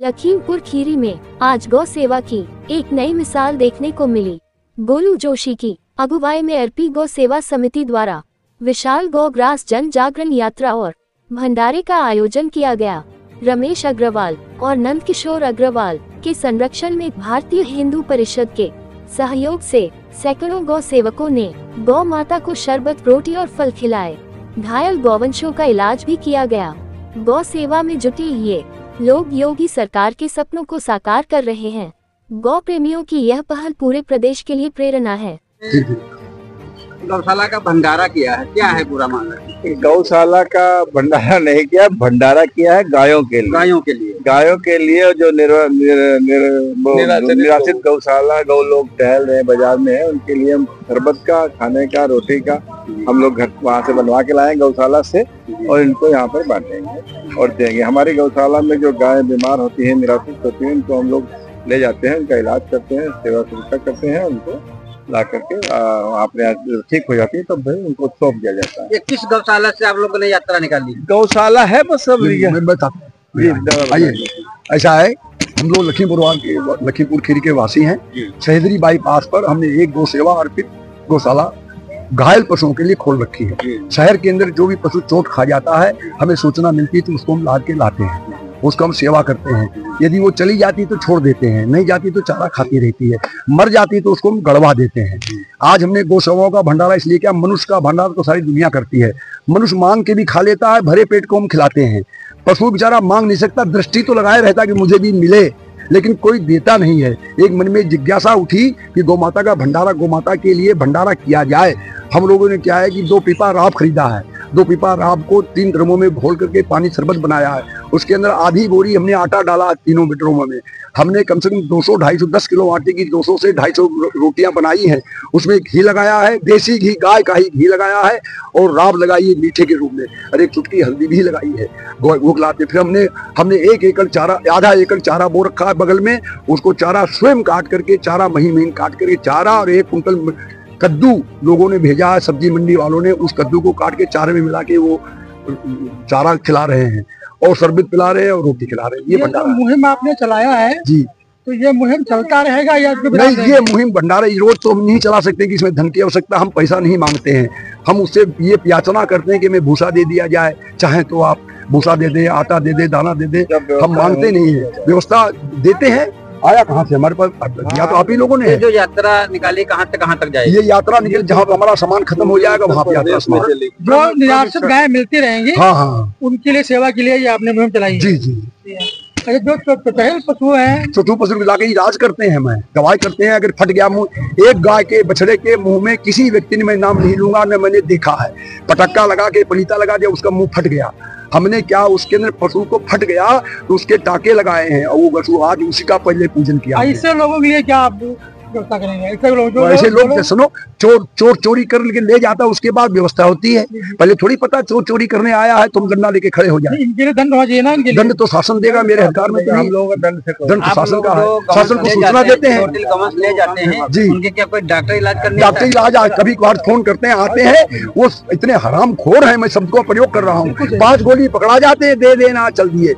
लखीमपुर खीरी में आज गौ सेवा की एक नई मिसाल देखने को मिली। गोलू जोशी की अगुवाई में आरपी गौ सेवा समिति द्वारा विशाल गौ ग्रास जन जागरण यात्रा और भंडारे का आयोजन किया गया। रमेश अग्रवाल और नंद किशोर अग्रवाल के संरक्षण में भारतीय हिंदू परिषद के सहयोग से सैकड़ों गौ सेवकों ने गौ माता को शरबत, रोटी और फल खिलाए। घायल गौवंशों का इलाज भी किया गया। गौ सेवा में जुटे ये लोग योगी सरकार के सपनों को साकार कर रहे हैं। गौ प्रेमियों की यह पहल पूरे प्रदेश के लिए प्रेरणा है। गौशाला का भंडारा किया है, क्या है पूरा मामला? गौशाला का भंडारा नहीं किया, भंडारा किया है गायों के लिए जो निराश्रित गौशाला गौ लोग टहल रहे हैं बाजार में है, उनके लिए हम शरबत का, खाने का, रोटी का हम लोग घर वहाँ से बनवा के लाए गौशाला से और इनको यहाँ पर बांटेंगे और देंगे। हमारी गौशाला में जो गाय बीमार होती है, निराश्रित होती है, उनको हम लोग ले जाते हैं, उनका इलाज करते हैं, सेवा सुरक्षा करते हैं, उनको ला करके आपने ठीक हो जाती है तब भाई उनको सौंप दिया जाता है। ये किस गौशाला से आप लोगों ने यात्रा निकाली? गौशाला है बस सब ऐसा है, हम लोग लखीमपुर खीरी के वासी हैं। शहदरी बाईपास पर हमने एक गौ सेवा अर्पित गौशाला घायल पशुओं के लिए खोल रखी है। शहर के अंदर जो भी पशु चोट खा जाता है, हमें सूचना मिलती है तो उसको हम ला के लाते हैं, उसको हम सेवा करते हैं। यदि वो चली जाती तो छोड़ देते हैं, नहीं जाती तो चारा खाती रहती है, मर जाती तो उसको हम गड़वा देते हैं। आज हमने गौ सेवाओं का भंडारा इसलिए किया, मनुष्य का भंडारा तो सारी दुनिया करती है, मनुष्य मांग के भी खा लेता है, भरे पेट को हम खिलाते हैं। पशु बेचारा मांग नहीं सकता, दृष्टि तो लगाए रहता कि मुझे भी मिले, लेकिन कोई देता नहीं है। एक मन में जिज्ञासा उठी कि गौ माता का भंडारा, गौ माता के लिए भंडारा किया जाए। हम लोगों ने क्या है कि 2 पीपा राब खरीदा है, 2 पीपा राब को 3 ड्रमों में घोल करके पानी शरबत बनाया है। उसके अंदर आधी बोरी हमने आटा डाला, तीनों ड्रमों में हमने कम से कम 200-250 किलो आटे की 200 से 250 रोटियां बनाई हैं। उसमें घी लगाया है, देसी घी, गाय का ही घी लगाया है और राब लगाई है मीठे के रूप में, और एक चुटकी हल्दी भी लगाई है। वो खिलाते। फिर हमने 1 एकड़ चारा, आधा एकड़ चारा बो रखा है बगल में, उसको चारा स्वयं काट करके, चारा महीन काट करके चारा, और 1 कुंटल कद्दू लोगों ने भेजा है, सब्जी मंडी वालों ने, उस कद्दू को काट के चारे में मिला के वो चारा खिला रहे हैं और शरबत पिला रहे हैं और रोटी खिला रहे हैं। ये भंडारा मुहिम आपने चलाया है जी, तो ये मुहिम चलता रहेगा या नहीं? ये मुहिम भंडारा रोज तो हम नहीं चला सकते कि इसमें धन की आवश्यकता, हम पैसा नहीं मांगते हैं। हम उससे ये याचना करते हैं कि हमें भूसा दे दिया जाए, चाहे तो आप भूसा दे दे, आटा दे दे, दाना दे दे, हम मांगते नहीं है, व्यवस्था देते हैं। आया कहाँ से? हमारे पास या तो आप ही लोगों ने। जो यात्रा निकाली कहाँ तक जाएगी? ये यात्रा निकल जहाँ पर हमारा सामान खत्म हो जाएगा वहाँ पे यात्रा समाप्त। जो निराश्रित गाय मिलती रहेंगी, हाँ, उनके लिए सेवा के लिए ये आपने मुहिम चलाई? जी। जो चटहल पशु हैं, चतुर पशु मिला के इलाज करते हैं, हमें दवाई करते हैं। अगर फट गया मुंह, एक गाय के बछड़े के मुंह में किसी व्यक्ति ने, मैं नाम नहीं लूंगा, न मैंने देखा है, पटक्का लगा के पलीता लगा दिया, उसका मुंह फट गया। हमने क्या, उसके अंदर पशु को फट गया तो उसके टाके लगाए हैं और वो पशु आज उसी का पहले पूजन किया। ऐसे लोगों के लिए क्या आप व्यवस्था करेंगे? ऐसे लोग सुनो, चोर चोरी कर ले जाता है, उसके बाद व्यवस्था होती है। पहले थोड़ी पता चोर चोरी करने आया है, तुम डंडा लेके खड़े हो जाए। इनके लिए दंड होना चाहिए ना? दंड तो शासन देगा, मेरे अधिकार में हम लोग दंड तो शासन का है, शासन को सूचना देते हैं। ले जाते हैं जी, उनके क्या कोई डॉक्टर इलाज करने? डॉक्टर इलाज कभी कभार फोन करते हैं, आते हैं। वो इतने हराम खोर है, मैं शब्द का प्रयोग कर रहा हूँ। 5 गोली पकड़ा जाते हैं, दे देना चल दिए।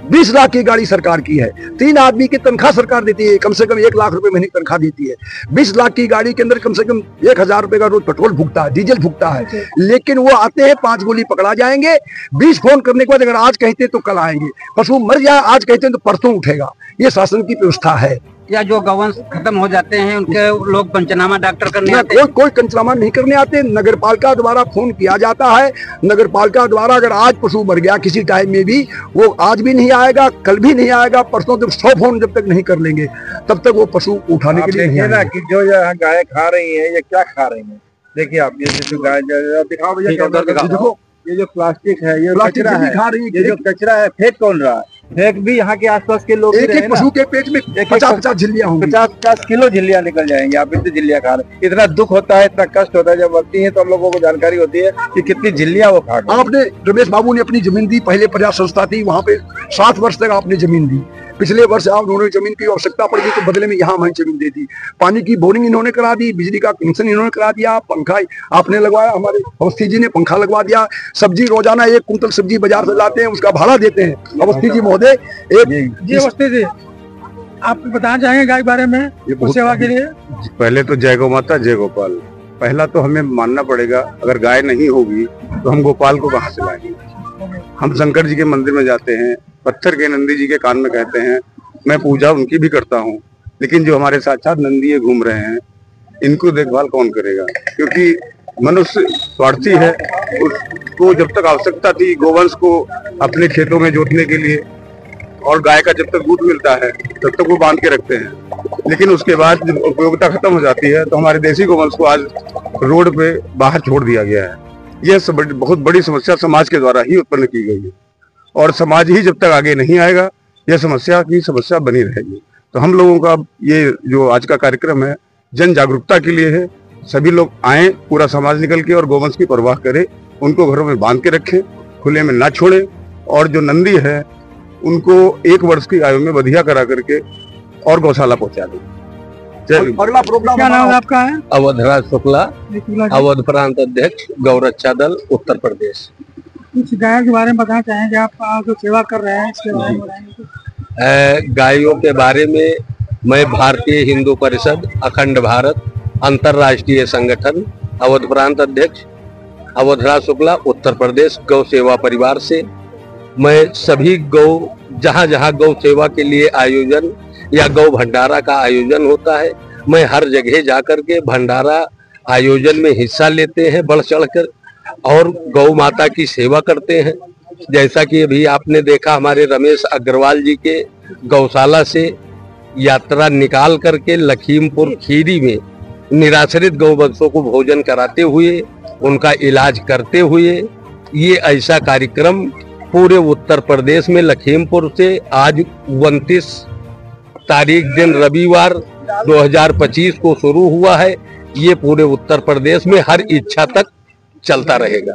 20 लाख की गाड़ी सरकार की है, 3 आदमी की तनख्वाह सरकार देती है, कम से कम 1 लाख रुपए महीने तनख्वाह देती है। 20 लाख की गाड़ी के अंदर कम से कम 1000 रुपए का रोज पेट्रोल भुगता है, डीजल भुगता है, लेकिन वो आते हैं, 5 गोली पकड़ा जाएंगे। 20 फोन करने के बाद अगर आज कहते तो कल आएंगे। पशु मर जाए, आज कहते तो परसों उठेगा। ये शासन की व्यवस्था है। या जो गौवंश खत्म हो जाते हैं उनके लोग पंचनामा डॉक्टर करने आते हैं? कोई पंचनामा नहीं करने आते। नगर पालिका द्वारा फोन किया जाता है, नगर पालिका द्वारा अगर आज पशु मर गया किसी टाइम में भी, वो आज भी नहीं आएगा, कल भी नहीं आएगा, परसों जब 100 फोन जब तक नहीं कर लेंगे तब तक वो पशु उठाने के लिए नहीं आएगा। कि जो यहाँ गाय खा रही है, ये क्या खा रही है? देखिए आप, ये जो गाय दिखाओ भैया, देखो ये जो प्लास्टिक है, ये कचरा है, ये जो कचरा है फेंक कौन रहा है? फेंक भी यहाँ के आसपास के लोग। एक पशु के पेट में 50-50 झिल्लियां होंगी, 50-50 किलो झिल्लियां निकल जाएंगी। आप इतनी झिल्लियां खा रहे हैं, इतना दुख होता है, इतना कष्ट होता है। जब मरती है तो हम लोगों को जानकारी होती है कि कितनी झिल्लियां वो खा गए। आपने रमेश बाबू ने अपनी जमीन दी, पहले प्रजा संस्था थी, वहाँ पे 7 वर्ष तक आपने जमीन दी। पिछले वर्ष उन्होंने जमीन की आवश्यकता पड़ी तो बदले में यहाँ हमें जमीन दे दी। पानी की बोरिंग इन्होंने करा दी, बिजली का कनेक्शन इन्होंने करा दिया, पंखा आपने लगवाया, हमारे अवस्थी जी ने पंखा लगवा दिया। सब्जी रोजाना 1 कुंटल सब्जी बाजार से लाते हैं, उसका भाड़ा देते हैं। अवस्थी जी महोदय अवस्थी जी आप बताना चाहेंगे गाय के बारे में सेवा के लिए? पहले तो जय गौ माता जय गोपाल। पहला तो हमें मानना पड़ेगा, अगर गाय नहीं होगी तो हम गोपाल को कहाँ से लाएंगे। हम शंकर जी के मंदिर में जाते हैं, पत्थर के नंदी जी के कान में कहते हैं, मैं पूजा उनकी भी करता हूँ, लेकिन जो हमारे साक्षात नंदी ये घूम रहे हैं, इनको देखभाल कौन करेगा? क्योंकि मनुष्य स्वार्थी है। उसको जब तक आवश्यकता थी गोवंश को अपने खेतों में जोतने के लिए, और गाय का जब तक दूध मिलता है तब तक वो बांध के रखते हैं, लेकिन उसके बाद जब उपयोगिता खत्म हो जाती है तो हमारे देसी गोवंश को आज रोड पे बाहर छोड़ दिया गया है। यह बहुत बड़ी समस्या समाज के द्वारा ही उत्पन्न की गई है, और समाज ही जब तक आगे नहीं आएगा यह समस्या बनी रहेगी। तो हम लोगों का ये जो आज का कार्यक्रम है जन जागरूकता के लिए है। सभी लोग आए, पूरा समाज निकल के, और गोवंश की परवाह करे, उनको घरों में बांध के रखें, खुले में ना छोड़े, और जो नंदी है उनको 1 वर्ष की आयु में बधिया करा करके और गौशाला पहुंचा दें। अगला प्रोग्राम क्या नाम आपका है? अवधराज शुक्ला, अवध प्रांत अध्यक्ष गौरक्षा दल उत्तर प्रदेश। कुछ गाय के बारे में बताना चाहेंगे आप जो सेवा कर रहे हैं इसके बारे में बताएंगे? गायों के बारे में मैं भारतीय हिंदू परिषद अखंड भारत अंतर्राष्ट्रीय संगठन अवध प्रांत अध्यक्ष अवधराज शुक्ला उत्तर प्रदेश गौ सेवा परिवार से मैं सभी गौ जहाँ गौ सेवा के लिए आयोजन या गौ भंडारा का आयोजन होता है, मैं हर जगह जाकर के भंडारा आयोजन में हिस्सा लेते हैं बढ़ चढ़कर, और गौ माता की सेवा करते हैं। जैसा कि अभी आपने देखा हमारे रमेश अग्रवाल जी के गौशाला से यात्रा निकाल करके लखीमपुर खीरी में निराश्रित गौवंशों को भोजन कराते हुए, उनका इलाज करते हुए, ये ऐसा कार्यक्रम पूरे उत्तर प्रदेश में लखीमपुर से आज 29 तारीख दिन रविवार 2025 को शुरू हुआ है। ये पूरे उत्तर प्रदेश में हर इच्छा तक चलता रहेगा।